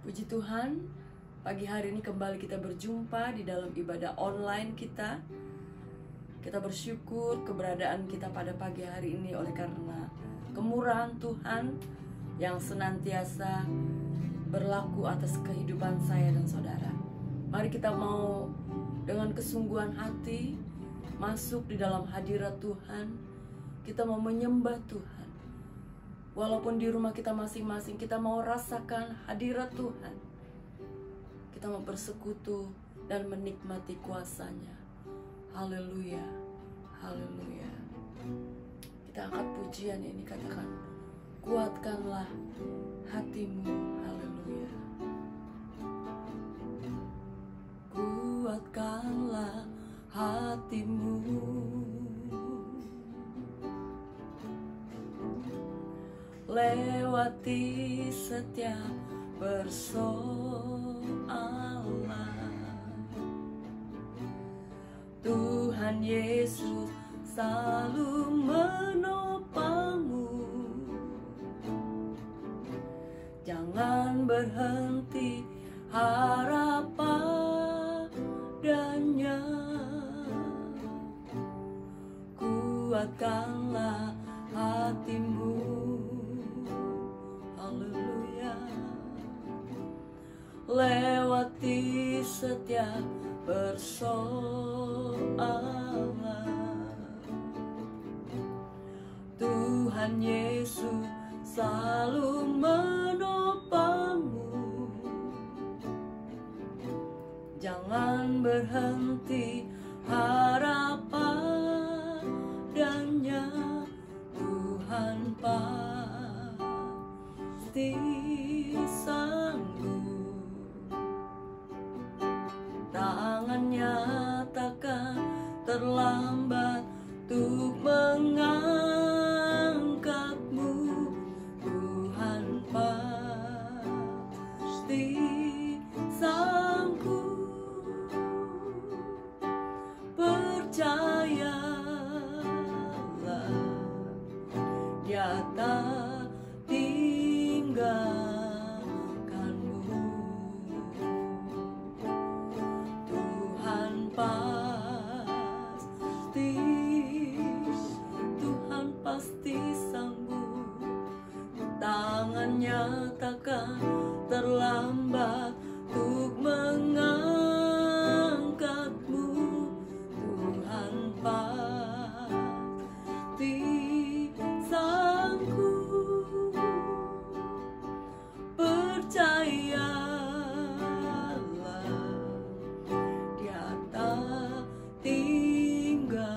Puji Tuhan, pagi hari ini kembali kita berjumpa di dalam ibadah online kita. Kita bersyukur keberadaan kita pada pagi hari ini oleh karena kemurahan Tuhan yang senantiasa berlaku atas kehidupan saya dan saudara. Mari kita mau dengan kesungguhan hati masuk di dalam hadirat Tuhan. Kita mau menyembah Tuhan. Walaupun di rumah kita masing-masing, kita mau rasakan hadirat Tuhan. Kita mau bersekutu dan menikmati kuasa-Nya. Haleluya, haleluya. Kita angkat pujian ini, katakan, kuatkanlah hatimu, haleluya. Kuatkanlah hatimu, lewati setiap persoalan. Tuhan Yesus selalu menopangmu. Jangan berhenti harap padanya. Kuatkanlah hatimu, lewati setiap persoalan. Tuhan Yesus selalu menopangmu. Jangan berhenti harap padanya. Tuhan pasti sanggup. Tangan-Nya takkan terlambat untuk mengangkatmu. Tuhan pasti sanggup. Percayalah, Dia tak tinggal. Pasti sanggup. Tangan-Nya takkan terlambat untuk mengangkatmu. Tuhan pasti sanggup. Percayalah, Dia tak tinggal.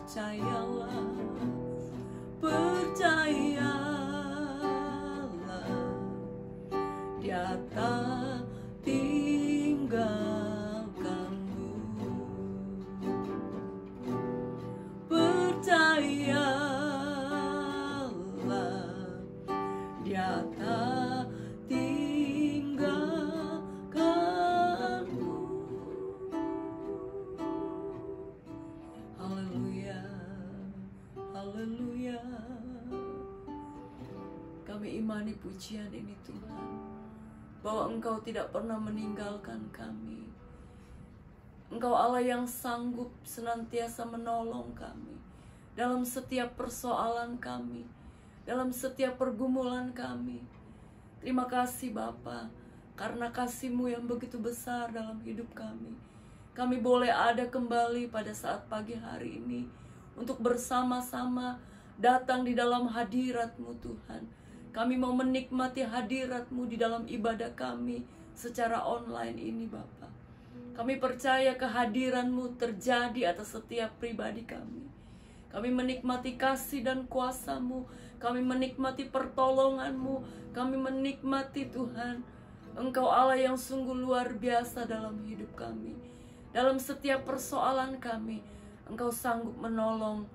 Percayalah, percayalah, Dia tak tinggalkanmu. Percayalah, Dia tak tinggalkanmu. Haleluya, haleluya. Kami imani pujian ini Tuhan, bahwa Engkau tidak pernah meninggalkan kami. Engkau Allah yang sanggup senantiasa menolong kami dalam setiap persoalan kami, dalam setiap pergumulan kami. Terima kasih Bapa, karena kasih-Mu yang begitu besar dalam hidup kami. Kami boleh ada kembali pada saat pagi hari ini untuk bersama-sama datang di dalam hadirat-Mu Tuhan. Kami mau menikmati hadirat-Mu di dalam ibadah kami secara online ini Bapa. Kami percaya kehadiran-Mu terjadi atas setiap pribadi kami. Kami menikmati kasih dan kuasa-Mu. Kami menikmati pertolongan-Mu. Kami menikmati Tuhan, Engkau Allah yang sungguh luar biasa dalam hidup kami. Dalam setiap persoalan kami, Engkau sanggup menolong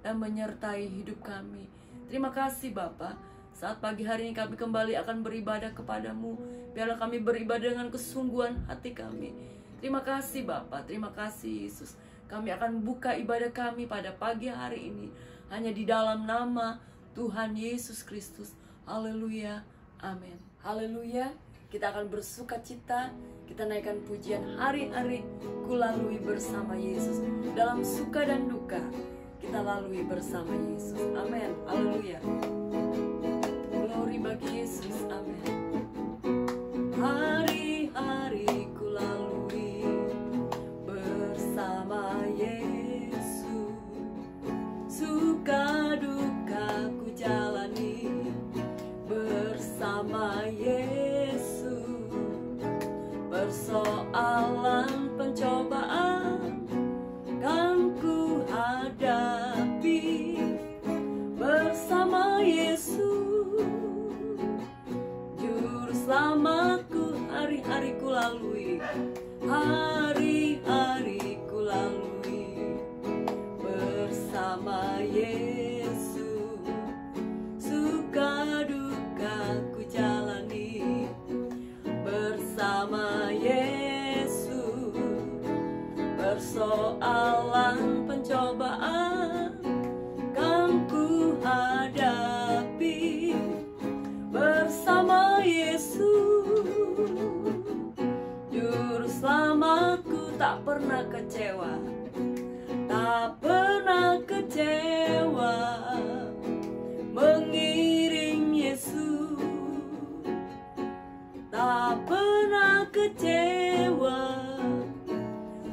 dan menyertai hidup kami. Terima kasih Bapa. Saat pagi hari ini kami kembali akan beribadah kepadamu. Biarlah kami beribadah dengan kesungguhan hati kami. Terima kasih Bapa, terima kasih Yesus. Kami akan buka ibadah kami pada pagi hari ini hanya di dalam nama Tuhan Yesus Kristus. Haleluya, Amin. Haleluya. Kita akan bersuka cita. Kita naikkan pujian hari-hari ku lalui bersama Yesus. Dalam suka dan duka kita lalui bersama Yesus. Amin. Haleluya. Glory bagi Yesus. Amin. Hari-hari ku lalui bersama Yesus. Suka duka ku jalani bersama Yesus. Persoalan pencobaan kan ku hadapi bersama Yesus. Juru selamatku hari-hari ku lalui, hari-hari ku lalui bersama Yesus. Suka duka ku jalani bersama Yesus. Persoalan pencobaan kan ku hadapi bersama Yesus. Juru selamatku tak pernah kecewa, tak pernah kecewa, mengiring Yesus. Tak pernah kecewa,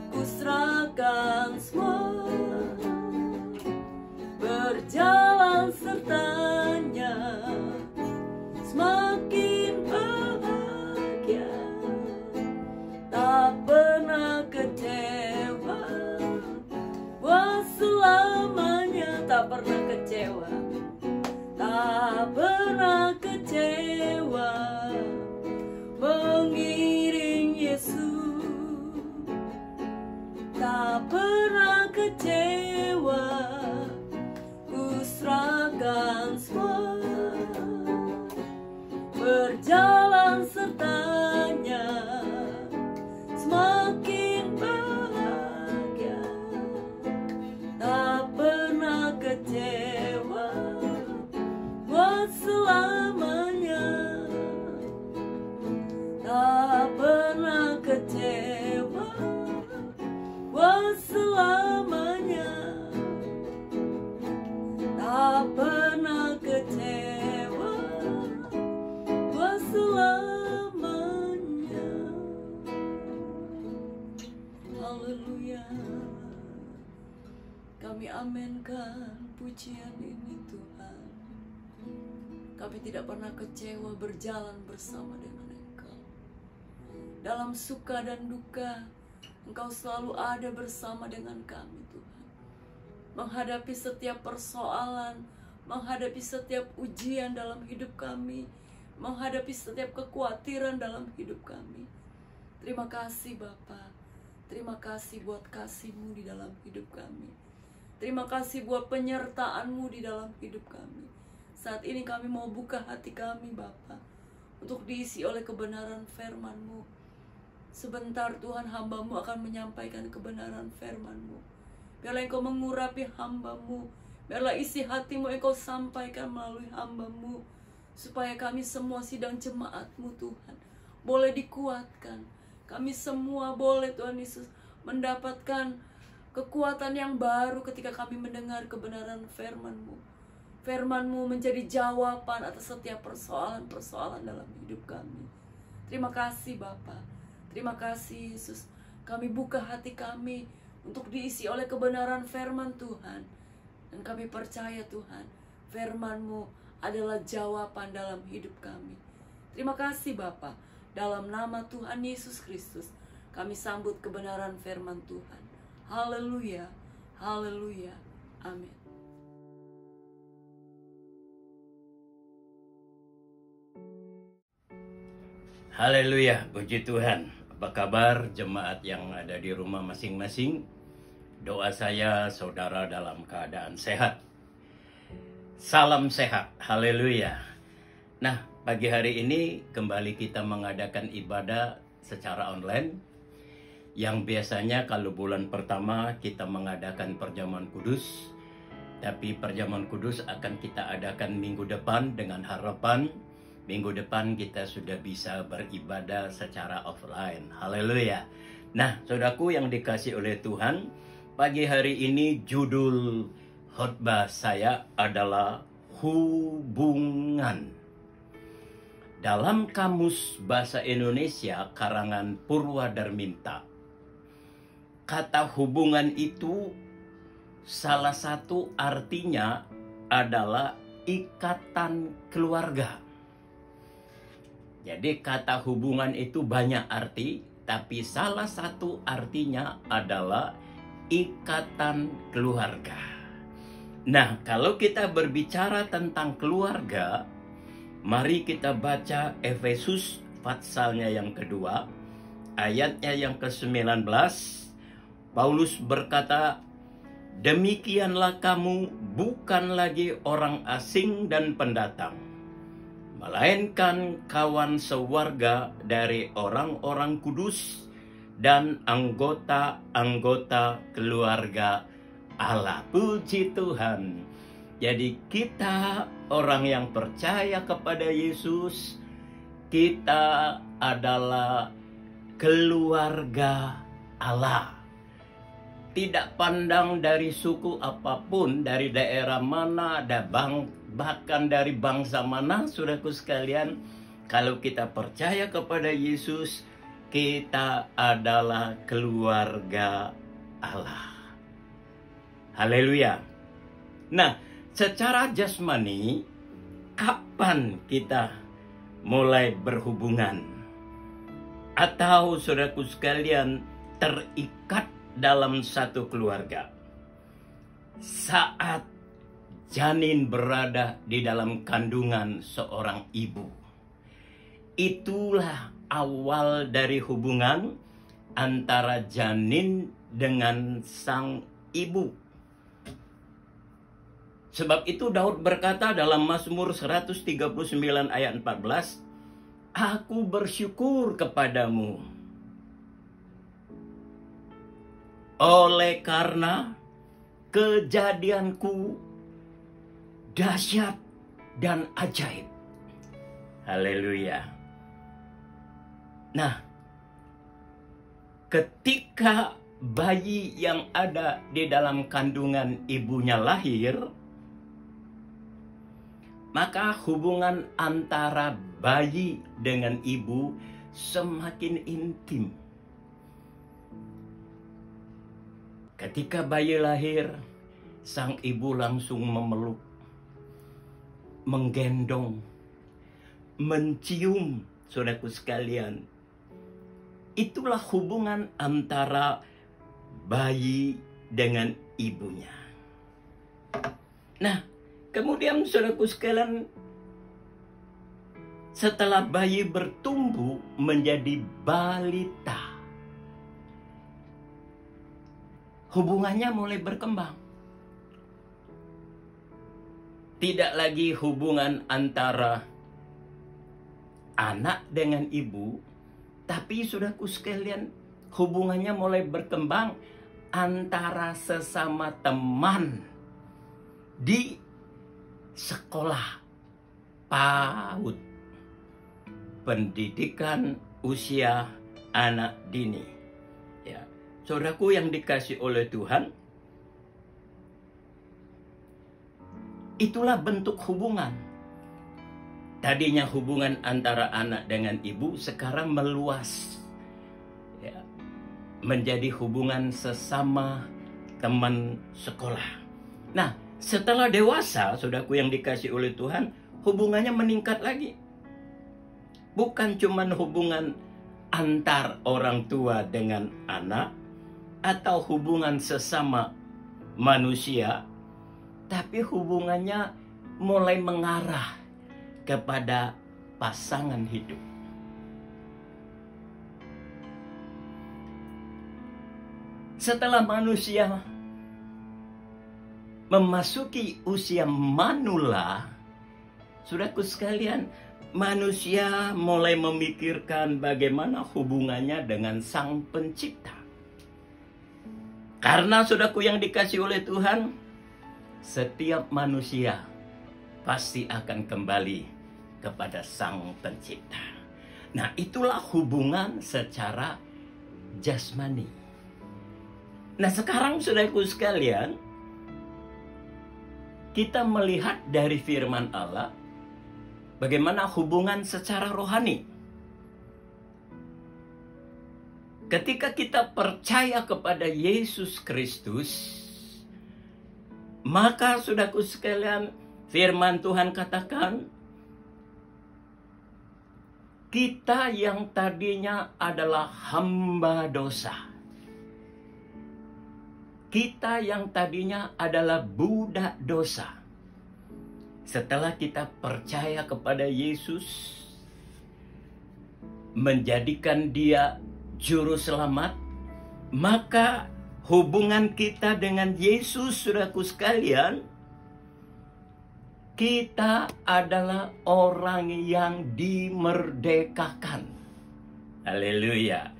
ku serahkan semua, berjalan sertanya, semakin bahagia. Tak pernah kecewa, buat selamanya. Tak pernah kecewa, tak pernah kecewa, mengiring Yesus. Tak pernah kecewa, ku serahkan semua, berjalan sertanya, semakin bahagia. Tak pernah kecewa, buat selamanya. Tak pernah kecewa, buat selamanya. Tak pernah kecewa, buat selamanya. Haleluya. Kami aminkan pujian ini Tuhan. Kami tidak pernah kecewa berjalan bersama dengan Engkau. Dalam suka dan duka, Engkau selalu ada bersama dengan kami Tuhan. Menghadapi setiap persoalan, menghadapi setiap ujian dalam hidup kami, menghadapi setiap kekhawatiran dalam hidup kami. Terima kasih Bapa. Terima kasih buat kasih-Mu di dalam hidup kami. Terima kasih buat penyertaan-Mu di dalam hidup kami. Saat ini kami mau buka hati kami Bapa, untuk diisi oleh kebenaran firman-Mu. Sebentar Tuhan, hamba-Mu akan menyampaikan kebenaran firman-Mu. Biarlah Engkau mengurapi hamba-Mu. Biarlah isi hati-Mu Engkau sampaikan melalui hamba-Mu, supaya kami semua sidang jemaat-Mu Tuhan boleh dikuatkan. Kami semua boleh Tuhan Yesus mendapatkan kekuatan yang baru ketika kami mendengar kebenaran firman-Mu. Firman-Mu menjadi jawaban atas setiap persoalan-persoalan dalam hidup kami. Terima kasih Bapa. Terima kasih Yesus. Kami buka hati kami untuk diisi oleh kebenaran firman Tuhan. Dan kami percaya Tuhan, firman-Mu adalah jawaban dalam hidup kami. Terima kasih Bapa. Dalam nama Tuhan Yesus Kristus, kami sambut kebenaran firman Tuhan. Haleluya, haleluya, amin. Haleluya, puji Tuhan. Apa kabar jemaat yang ada di rumah masing-masing? Doa saya saudara dalam keadaan sehat. Salam sehat, haleluya. Nah, pagi hari ini kembali kita mengadakan ibadah secara online. Yang biasanya kalau bulan pertama kita mengadakan perjamuan kudus, tapi perjamuan kudus akan kita adakan minggu depan dengan harapan minggu depan kita sudah bisa beribadah secara offline. Haleluya. Nah, saudaraku yang dikasih oleh Tuhan, pagi hari ini judul khotbah saya adalah hubungan. Dalam Kamus Bahasa Indonesia karangan Purwadarminta, kata hubungan itu salah satu artinya adalah ikatan keluarga. Jadi kata hubungan itu banyak arti, tapi salah satu artinya adalah ikatan keluarga. Nah, kalau kita berbicara tentang keluarga, mari kita baca Efesus pasalnya yang kedua, ayatnya yang ke-19. Paulus berkata, "Demikianlah kamu bukan lagi orang asing dan pendatang, melainkan kawan sewarga dari orang-orang kudus dan anggota-anggota keluarga Allah." Puji Tuhan. Jadi kita orang yang percaya kepada Yesus, kita adalah keluarga Allah. Tidak pandang dari suku apapun, dari daerah mana, bahkan dari bangsa mana, saudaraku sekalian, kalau kita percaya kepada Yesus, kita adalah keluarga Allah. Haleluya. Nah, secara jasmani, kapan kita mulai berhubungan? Atau saudaraku sekalian terikat dalam satu keluarga? Saat janin berada di dalam kandungan seorang ibu. Itulah awal dari hubungan antara janin dengan sang ibu. Sebab itu Daud berkata dalam Mazmur 139 ayat 14, "Aku bersyukur kepadamu oleh karena kejadianku dahsyat dan ajaib." Haleluya. Nah, ketika bayi yang ada di dalam kandungan ibunya lahir, maka hubungan antara bayi dengan ibu semakin intim. Ketika bayi lahir, sang ibu langsung memeluk, menggendong, mencium, saudaraku sekalian. Itulah hubungan antara bayi dengan ibunya. Nah, kemudian saudaraku sekalian, setelah bayi bertumbuh menjadi balita, hubungannya mulai berkembang. Tidak lagi hubungan antara anak dengan ibu, tapi saudaraku sekalian, hubungannya mulai berkembang antara sesama teman di sekolah PAUD, pendidikan usia anak dini. Ya, saudaraku yang dikasih oleh Tuhan, itulah bentuk hubungan. Tadinya hubungan antara anak dengan ibu, sekarang meluas, ya, menjadi hubungan sesama teman sekolah. Nah, setelah dewasa, saudaraku yang dikasih oleh Tuhan, hubungannya meningkat lagi. Bukan cuma hubungan antar orang tua dengan anak, atau hubungan sesama manusia, tapi hubungannya mulai mengarah kepada pasangan hidup. Setelah manusia memasuki usia manula, saudaraku sekalian, manusia mulai memikirkan bagaimana hubungannya dengan Sang Pencipta. Karena saudaraku yang dikasih oleh Tuhan, setiap manusia pasti akan kembali kepada Sang Pencipta. Nah, itulah hubungan secara jasmani. Nah, sekarang saudaraku sekalian, kita melihat dari firman Allah bagaimana hubungan secara rohani. Ketika kita percaya kepada Yesus Kristus, maka saudaraku sekalian, firman Tuhan katakan, kita yang tadinya adalah hamba dosa, kita yang tadinya adalah budak dosa, setelah kita percaya kepada Yesus, menjadikan Dia juru selamat, maka hubungan kita dengan Yesus, saudaraku sekalian, kita adalah orang yang dimerdekakan. Haleluya.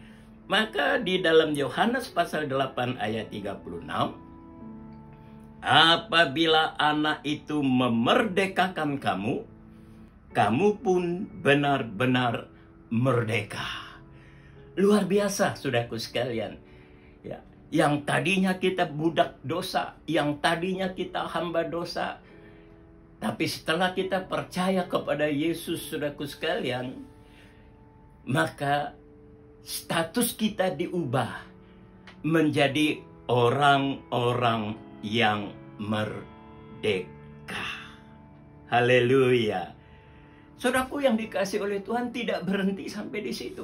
Maka di dalam Yohanes pasal 8 ayat 36, apabila anak itu memerdekakan kamu, kamu pun benar-benar merdeka. Luar biasa, saudaraku sekalian. Ya, yang tadinya kita budak dosa, yang tadinya kita hamba dosa, tapi setelah kita percaya kepada Yesus, saudaraku sekalian, maka status kita diubah menjadi orang-orang yang merdeka. Haleluya. Saudaraku yang dikasih oleh Tuhan, tidak berhenti sampai di situ.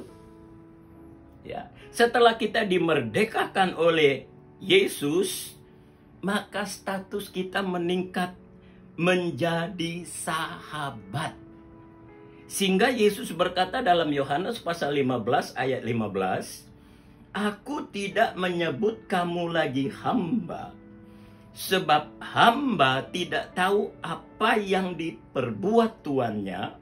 Ya, setelah kita dimerdekakan oleh Yesus, maka status kita meningkat menjadi sahabat. Sehingga Yesus berkata dalam Yohanes pasal 15 ayat 15, aku tidak menyebut kamu lagi hamba, sebab hamba tidak tahu apa yang diperbuat tuannya,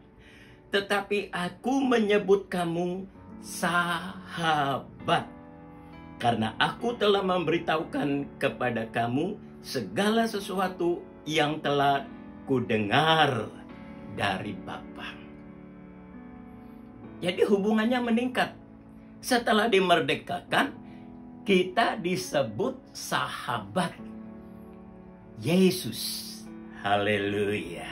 tetapi aku menyebut kamu sahabat, karena aku telah memberitahukan kepada kamu segala sesuatu yang telah kudengar dari Bapa. Jadi hubungannya meningkat. Setelah dimerdekakan, kita disebut sahabat Yesus. Haleluya.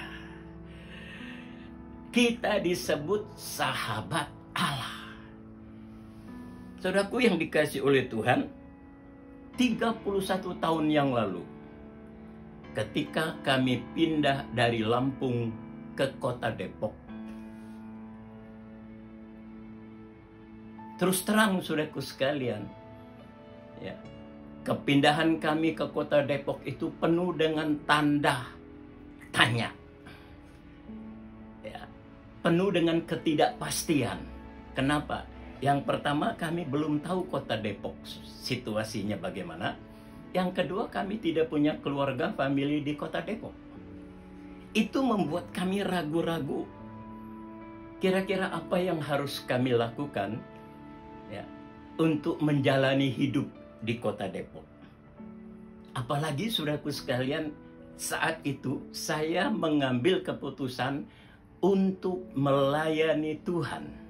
Kita disebut sahabat Allah. Saudaraku yang dikasih oleh Tuhan, 31 tahun yang lalu, ketika kami pindah dari Lampung ke kota Depok, terus terang saudaraku sekalian, ya, kepindahan kami ke kota Depok itu penuh dengan tanda tanya, ya, penuh dengan ketidakpastian. Kenapa? Yang pertama, kami belum tahu kota Depok situasinya bagaimana. Yang kedua, kami tidak punya keluarga famili di kota Depok. Itu membuat kami ragu-ragu. Kira-kira apa yang harus kami lakukan, ya, untuk menjalani hidup di kota Depok. Apalagi saudaraku sekalian, saat itu saya mengambil keputusan untuk melayani Tuhan.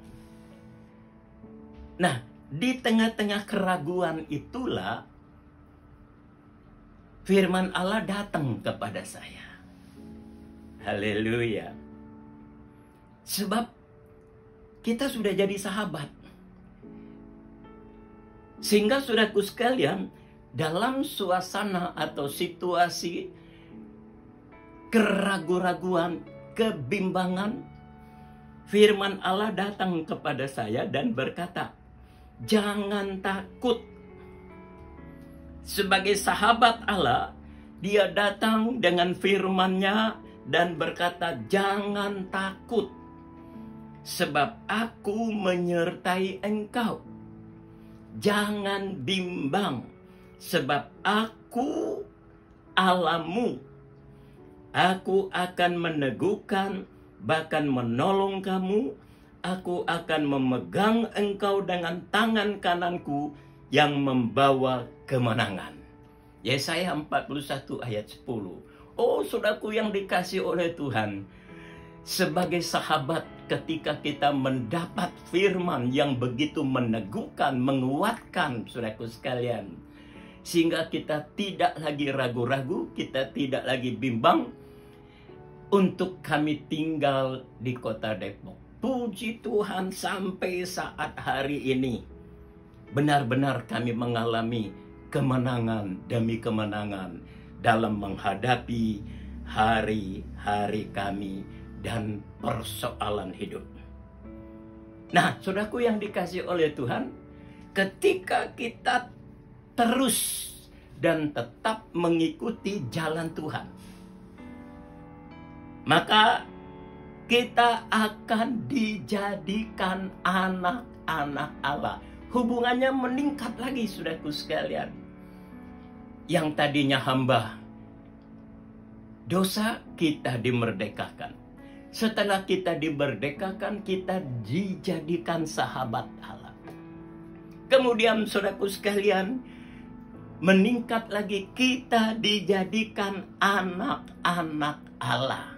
Nah, di tengah-tengah keraguan itulah firman Allah datang kepada saya. Haleluya. Sebab kita sudah jadi sahabat. Sehingga saudaraku sekalian, dalam suasana atau situasi keraguan-raguan, kebimbangan, firman Allah datang kepada saya dan berkata, jangan takut. Sebagai sahabat Allah, Dia datang dengan firman-Nya dan berkata, jangan takut, sebab aku menyertai engkau. Jangan bimbang, sebab aku Allahmu. Aku akan meneguhkan, bahkan menolong kamu. Aku akan memegang engkau dengan tangan kananku yang membawa kemenangan. Yesaya 41 ayat 10. Oh, saudaraku yang dikasih oleh Tuhan, sebagai sahabat ketika kita mendapat firman yang begitu meneguhkan, menguatkan saudaraku sekalian, sehingga kita tidak lagi ragu-ragu, kita tidak lagi bimbang untuk kami tinggal di kota Depok. Puji Tuhan, sampai saat hari ini benar-benar kami mengalami kemenangan demi kemenangan dalam menghadapi hari-hari kami dan persoalan hidup. Nah, saudaraku yang dikasihi oleh Tuhan, ketika kita terus dan tetap mengikuti jalan Tuhan, maka kita akan dijadikan anak-anak Allah. Hubungannya meningkat lagi, saudaraku sekalian. Yang tadinya hamba dosa, kita dimerdekakan. Setelah kita dimerdekakan, kita dijadikan sahabat Allah. Kemudian saudaraku sekalian, meningkat lagi, kita dijadikan anak-anak Allah.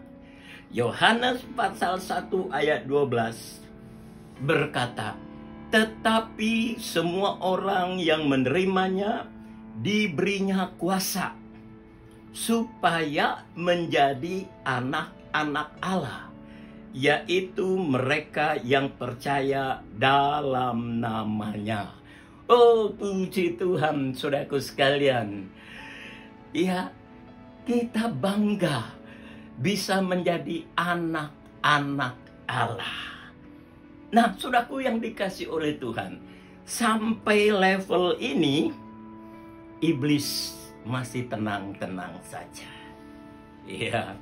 Yohanes pasal 1 ayat 12 berkata, tetapi semua orang yang menerimanya diberinya kuasa supaya menjadi anak-anak Allah, yaitu mereka yang percaya dalam namanya. Oh, puji Tuhan, saudaraku sekalian. Ya, kita bangga bisa menjadi anak-anak Allah. Nah, saudaraku yang dikasih oleh Tuhan, sampai level ini, iblis masih tenang-tenang saja. Iya.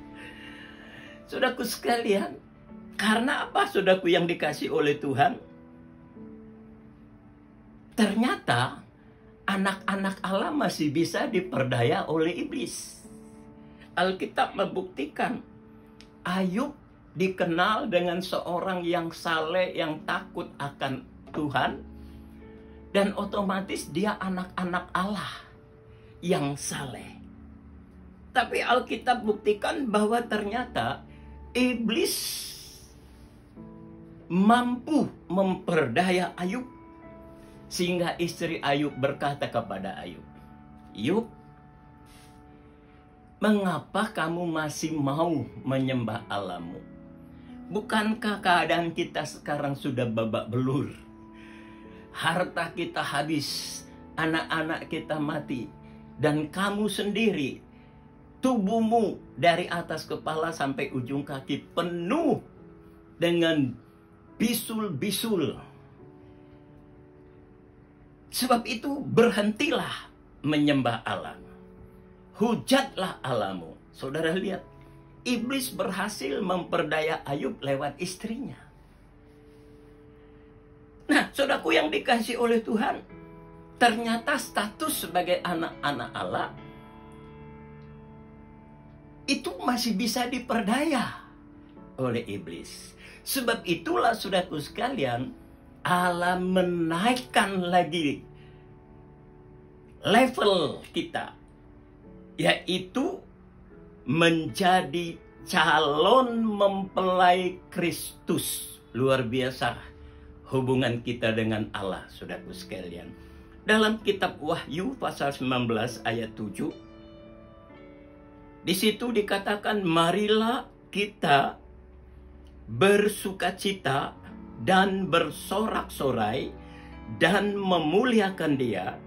Saudaraku sekalian, karena apa, saudaraku yang dikasih oleh Tuhan? Ternyata anak-anak Allah masih bisa diperdaya oleh iblis. Alkitab membuktikan Ayub dikenal dengan seorang yang saleh, yang takut akan Tuhan, dan otomatis dia anak-anak Allah yang saleh. Tapi Alkitab buktikan bahwa ternyata iblis mampu memperdaya Ayub, sehingga istri Ayub berkata kepada Ayub, "Ayub, mengapa kamu masih mau menyembah Allahmu? Bukankah keadaan kita sekarang sudah babak belur? Harta kita habis, anak-anak kita mati, dan kamu sendiri, tubuhmu dari atas kepala sampai ujung kaki penuh dengan bisul-bisul. Sebab itu berhentilah menyembah Allah. Hujatlah Allahmu." Saudara lihat, iblis berhasil memperdaya Ayub lewat istrinya. Nah, saudaraku yang dikasihi oleh Tuhan, ternyata status sebagai anak-anak Allah itu masih bisa diperdaya oleh iblis. Sebab itulah, saudaraku sekalian, Allah menaikkan lagi level kita, yaitu menjadi calon mempelai Kristus. Luar biasa hubungan kita dengan Allah, saudaraku sekalian. Dalam kitab Wahyu pasal 19 ayat 7, di situ dikatakan, marilah kita bersukacita dan bersorak-sorai dan memuliakan Dia,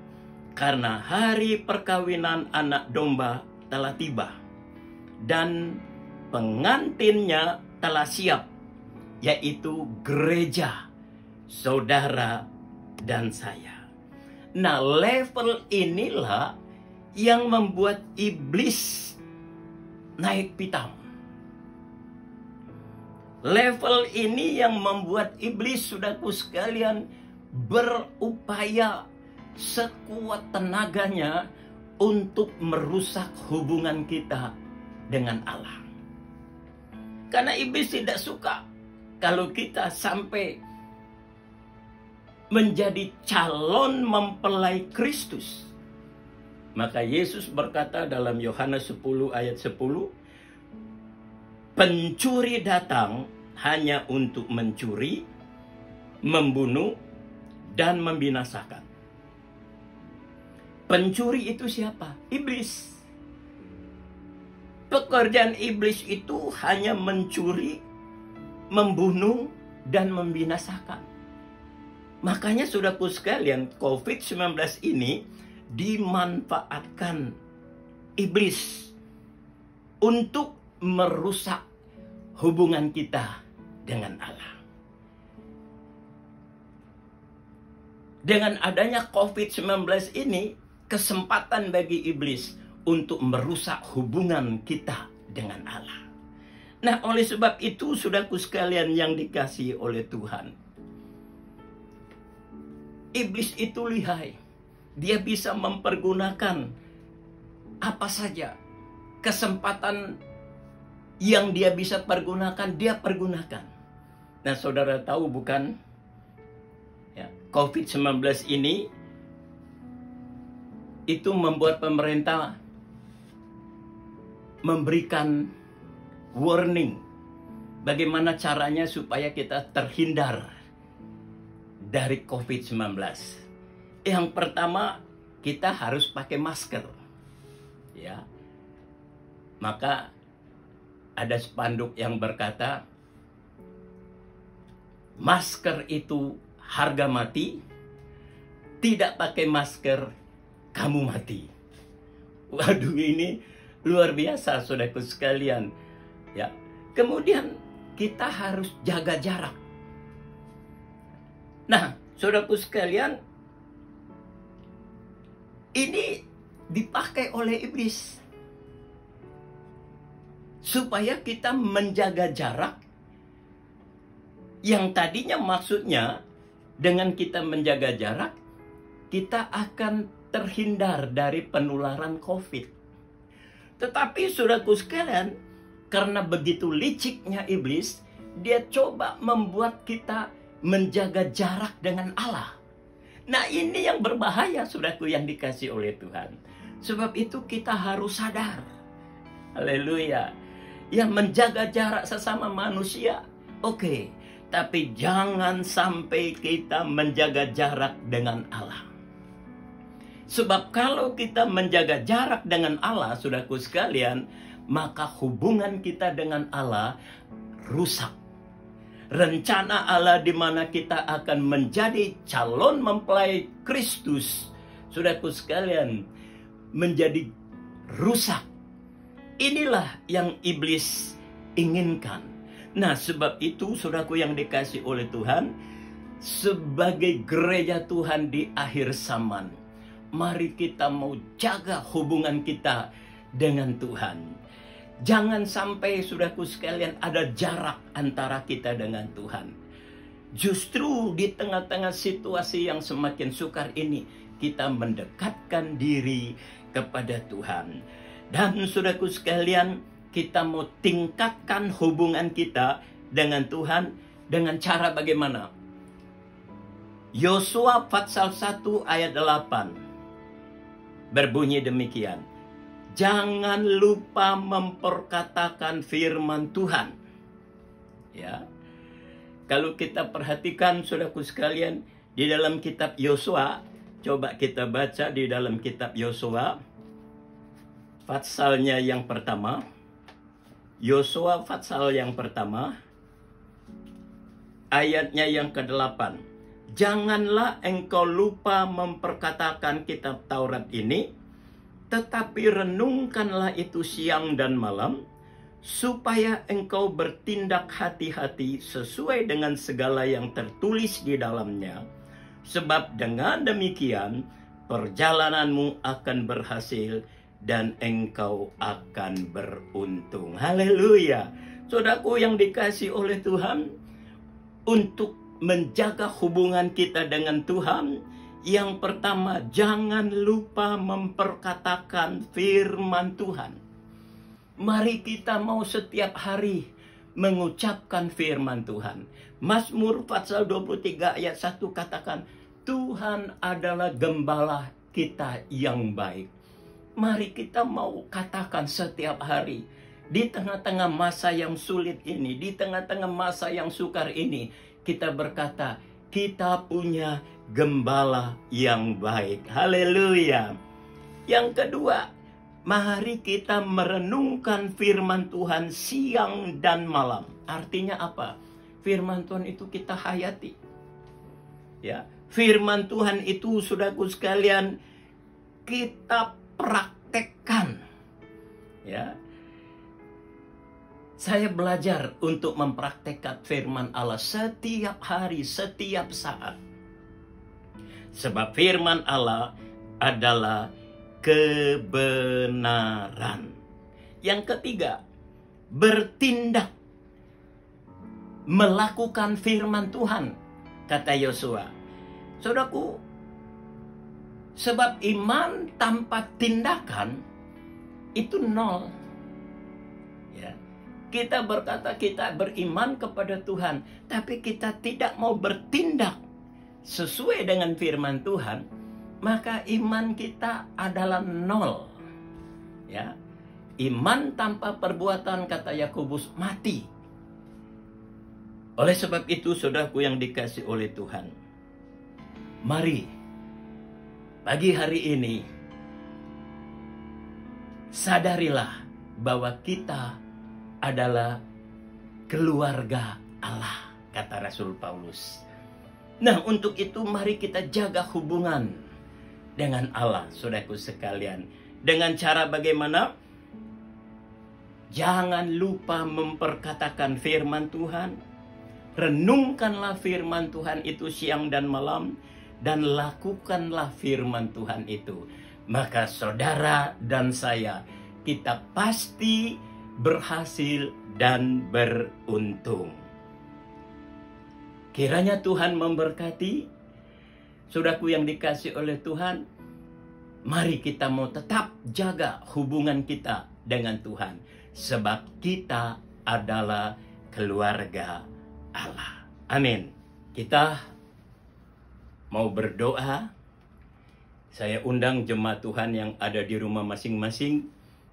karena hari perkawinan anak domba telah tiba, dan pengantinnya telah siap, yaitu gereja, saudara dan saya. Nah, level inilah yang membuat iblis naik pitam. Level ini yang membuat iblis, saudaraku sekalian, berupaya sekuat tenaganya untuk merusak hubungan kita dengan Allah. Karena iblis tidak suka kalau kita sampai menjadi calon mempelai Kristus. Maka Yesus berkata dalam Yohanes 10 ayat 10, pencuri datang hanya untuk mencuri, membunuh, dan membinasakan. Pencuri itu siapa? Iblis. Pekerjaan iblis itu hanya mencuri, membunuh, dan membinasakan. Makanya saudaraku sekalian, COVID-19 ini dimanfaatkan iblis untuk merusak hubungan kita dengan Allah. Dengan adanya COVID-19 ini, kesempatan bagi iblis untuk merusak hubungan kita dengan Allah. Nah, oleh sebab itu, saudaraku sekalian yang dikasihi oleh Tuhan, iblis itu lihai. Dia bisa mempergunakan apa saja kesempatan yang dia bisa pergunakan, dia pergunakan. Nah, saudara tahu bukan? Ya, COVID-19 ini itu membuat pemerintah memberikan warning bagaimana caranya supaya kita terhindar dari COVID-19. Yang pertama, kita harus pakai masker. Ya. Maka ada spanduk yang berkata, masker itu harga mati, tidak pakai masker kamu mati. Waduh, ini luar biasa saudaraku sekalian. Ya. Kemudian kita harus jaga jarak. Nah, saudaraku sekalian, ini dipakai oleh iblis supaya kita menjaga jarak. Yang tadinya maksudnya dengan kita menjaga jarak, kita akan terhindar dari penularan COVID. Tetapi saudaraku sekalian, karena begitu liciknya iblis, dia coba membuat kita menjaga jarak dengan Allah. Nah, ini yang berbahaya, saudaraku yang dikasih oleh Tuhan. Sebab itu kita harus sadar. Haleluya. Yang menjaga jarak sesama manusia, oke. Tapi jangan sampai kita menjaga jarak dengan Allah. Sebab kalau kita menjaga jarak dengan Allah, saudaraku sekalian, maka hubungan kita dengan Allah rusak. Rencana Allah di mana kita akan menjadi calon mempelai Kristus, saudaraku sekalian, menjadi rusak. Inilah yang iblis inginkan. Nah, sebab itu saudaraku yang dikasih oleh Tuhan, sebagai gereja Tuhan di akhir zaman, mari kita mau jaga hubungan kita dengan Tuhan. Jangan sampai saudaraku sekalian ada jarak antara kita dengan Tuhan. Justru di tengah-tengah situasi yang semakin sukar ini, kita mendekatkan diri kepada Tuhan. Dan saudaraku sekalian, kita mau tingkatkan hubungan kita dengan Tuhan dengan cara bagaimana? Yosua pasal 1 ayat 8 berbunyi demikian. Jangan lupa memperkatakan firman Tuhan. Ya. Kalau kita perhatikan saudaraku sekalian, di dalam kitab Yosua, coba kita baca di dalam kitab Yosua pasalnya yang pertama. Yosua pasal yang pertama, ayatnya yang ke-8. Janganlah engkau lupa memperkatakan kitab Taurat ini, tetapi renungkanlah itu siang dan malam, supaya engkau bertindak hati-hati sesuai dengan segala yang tertulis di dalamnya. Sebab dengan demikian, perjalananmu akan berhasil dan engkau akan beruntung. Haleluya. Saudaraku yang dikasih oleh Tuhan, untuk menjaga hubungan kita dengan Tuhan, yang pertama, jangan lupa memperkatakan firman Tuhan. Mari kita mau setiap hari mengucapkan firman Tuhan. Mazmur pasal 23 ayat 1 katakan, Tuhan adalah gembala kita yang baik. Mari kita mau katakan setiap hari, di tengah-tengah masa yang sulit ini, di tengah-tengah masa yang sukar ini, kita berkata, kita punya gembala yang baik. Haleluya. Yang kedua, mari kita merenungkan firman Tuhan siang dan malam. Artinya apa? Firman Tuhan itu kita hayati. Ya, firman Tuhan itu, saudaraku sekalian, kita praktekkan. Ya. Saya belajar untuk mempraktekkan firman Allah setiap hari, setiap saat. Sebab firman Allah adalah kebenaran. Yang ketiga, bertindak melakukan firman Tuhan, kata Yosua. Saudaraku, sebab iman tanpa tindakan itu nol. Ya. Kita berkata kita beriman kepada Tuhan, tapi kita tidak mau bertindak sesuai dengan firman Tuhan, maka iman kita adalah nol. Ya. Iman tanpa perbuatan, kata Yakobus, mati. Oleh sebab itu, saudaraku yang dikasihi oleh Tuhan, mari pagi hari ini sadarilah bahwa kita adalah keluarga Allah, kata Rasul Paulus. Nah, untuk itu mari kita jaga hubungan dengan Allah, saudaraku sekalian. Dengan cara bagaimana? Jangan lupa memperkatakan firman Tuhan. Renungkanlah firman Tuhan itu siang dan malam, dan lakukanlah firman Tuhan itu. Maka saudara dan saya, kita pasti berhasil dan beruntung. Kiranya Tuhan memberkati. Saudaraku yang dikasihi oleh Tuhan, mari kita mau tetap jaga hubungan kita dengan Tuhan. Sebab kita adalah keluarga Allah. Amin. Kita mau berdoa. Saya undang jemaat Tuhan yang ada di rumah masing-masing.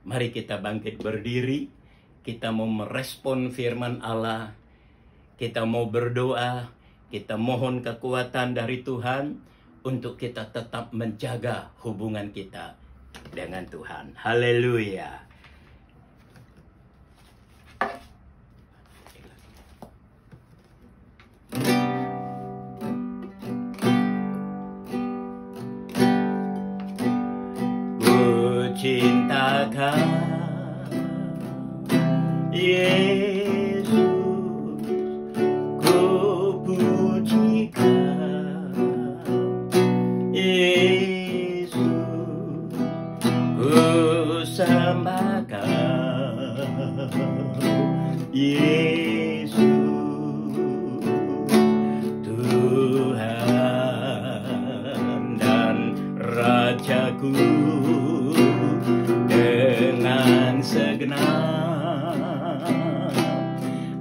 Mari kita bangkit berdiri. Kita mau merespon firman Allah. Kita mau berdoa. Kita mohon kekuatan dari Tuhan untuk kita tetap menjaga hubungan kita dengan Tuhan. Haleluya. Cintakan Yesus, ku pujikan Yesus, ku sembahkan Yesus, Tuhan dan Rajaku. Dengan segenap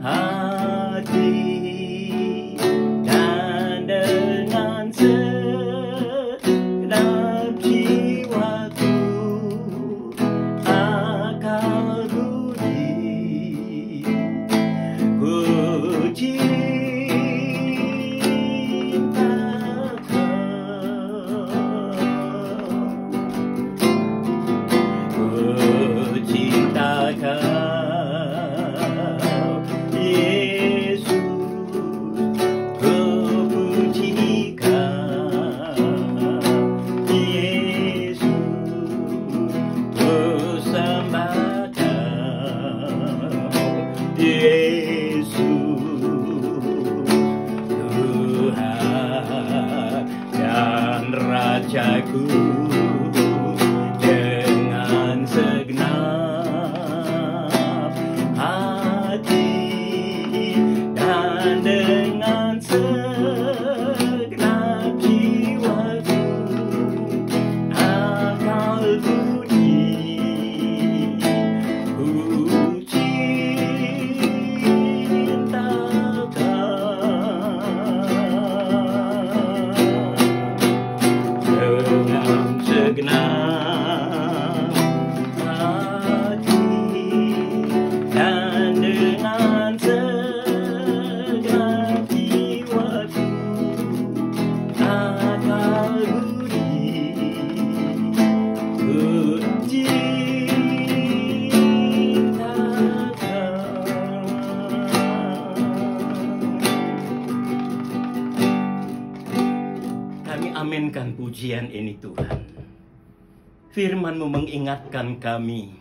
hati dan dengan segenap jiwaku, akal budi, ku Rajaku dengan segenap hati dan dengan segenap jiwaku, akal budi, ku cintakan. izinkan pujian ini Tuhan. Firman-Mu mengingatkan kami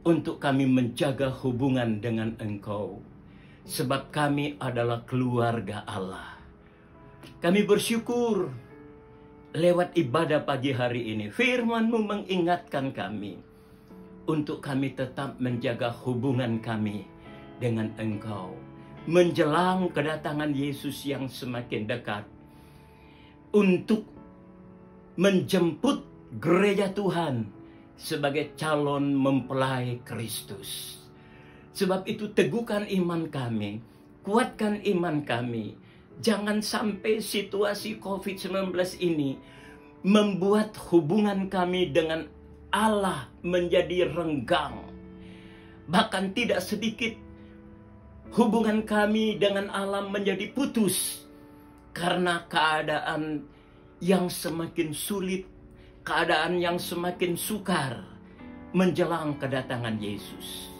untuk kami menjaga hubungan dengan Engkau. Sebab kami adalah keluarga Allah. Kami bersyukur lewat ibadah pagi hari ini. Firman-Mu mengingatkan kami untuk kami tetap menjaga hubungan kami dengan Engkau. Menjelang kedatangan Yesus yang semakin dekat. Untuk menjemput gereja Tuhan sebagai calon mempelai Kristus. Sebab itu teguhkan iman kami, kuatkan iman kami. Jangan sampai situasi COVID-19 ini membuat hubungan kami dengan Allah menjadi renggang. Bahkan tidak sedikit hubungan kami dengan Allah menjadi putus karena keadaan yang semakin sulit, keadaan yang semakin sukar menjelang kedatangan Yesus.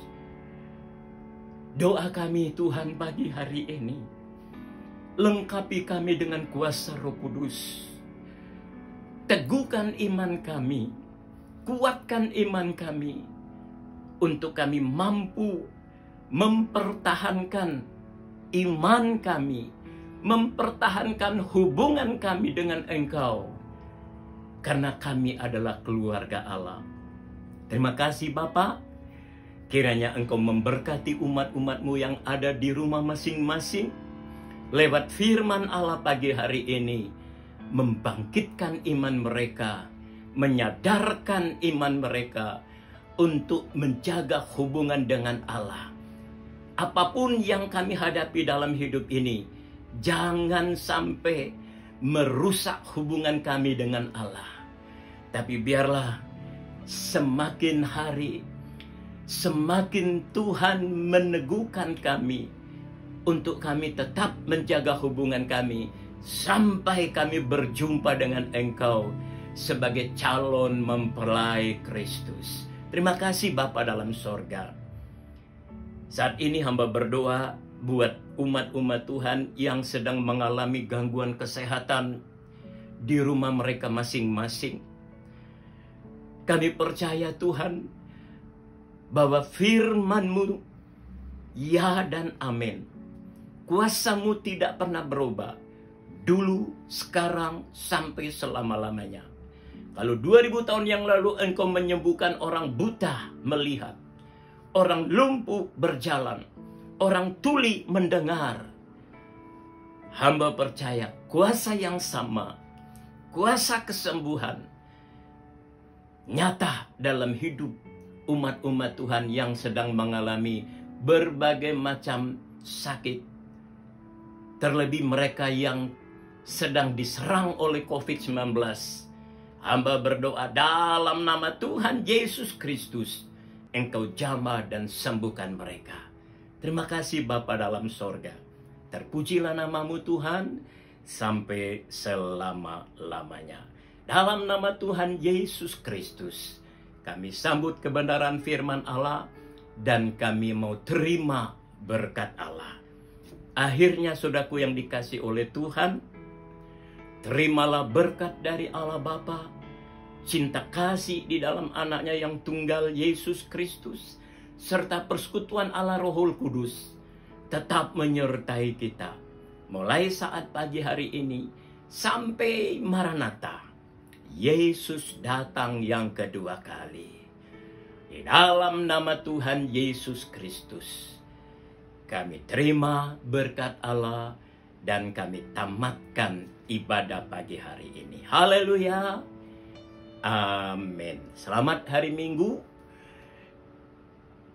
Doa kami Tuhan pagi hari ini, lengkapi kami dengan kuasa Roh Kudus. Teguhkan iman kami, kuatkan iman kami, untuk kami mampu mempertahankan iman kami, mempertahankan hubungan kami dengan Engkau. Karena kami adalah keluarga Allah. Terima kasih Bapa. Kiranya Engkau memberkati umat-umat-Mu yang ada di rumah masing-masing. Lewat firman Allah pagi hari ini, membangkitkan iman mereka, menyadarkan iman mereka untuk menjaga hubungan dengan Allah. Apapun yang kami hadapi dalam hidup ini, jangan sampai merusak hubungan kami dengan Allah. Tapi biarlah semakin hari, semakin Tuhan meneguhkan kami untuk kami tetap menjaga hubungan kami sampai kami berjumpa dengan Engkau sebagai calon mempelai Kristus. Terima kasih Bapa dalam sorga. Saat ini hamba berdoa buat umat-umat Tuhan yang sedang mengalami gangguan kesehatan di rumah mereka masing-masing. Kami percaya Tuhan bahwa firman-Mu ya dan amin. Kuasa-Mu tidak pernah berubah. Dulu, sekarang, sampai selama-lamanya. Kalau 2000 tahun yang lalu Engkau menyembuhkan orang buta melihat, orang lumpuh berjalan, orang tuli mendengar. Hamba percaya kuasa yang sama, kuasa kesembuhan, nyata dalam hidup umat-umat Tuhan yang sedang mengalami berbagai macam sakit. Terlebih mereka yang sedang diserang oleh COVID-19. Hamba berdoa dalam nama Tuhan Yesus Kristus, Engkau jamah dan sembuhkan mereka. Terima kasih Bapa dalam sorga. Terpujilah nama-Mu Tuhan sampai selama-lamanya. Dalam nama Tuhan Yesus Kristus, kami sambut kebenaran firman Allah dan kami mau terima berkat Allah. Akhirnya saudaraku yang dikasih oleh Tuhan, terimalah berkat dari Allah Bapa, cinta kasih di dalam anaknya yang tunggal Yesus Kristus, serta persekutuan Allah Rohul Kudus tetap menyertai kita. Mulai saat pagi hari ini sampai Maranatha, Yesus datang yang kedua kali. Di dalam nama Tuhan Yesus Kristus, kami terima berkat Allah dan kami tamatkan ibadah pagi hari ini. Haleluya. Amin. Selamat hari Minggu.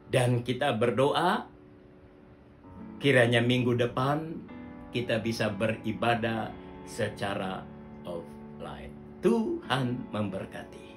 Dan kita berdoa kiranya minggu depan kita bisa beribadah secara offline. Tuhan memberkati.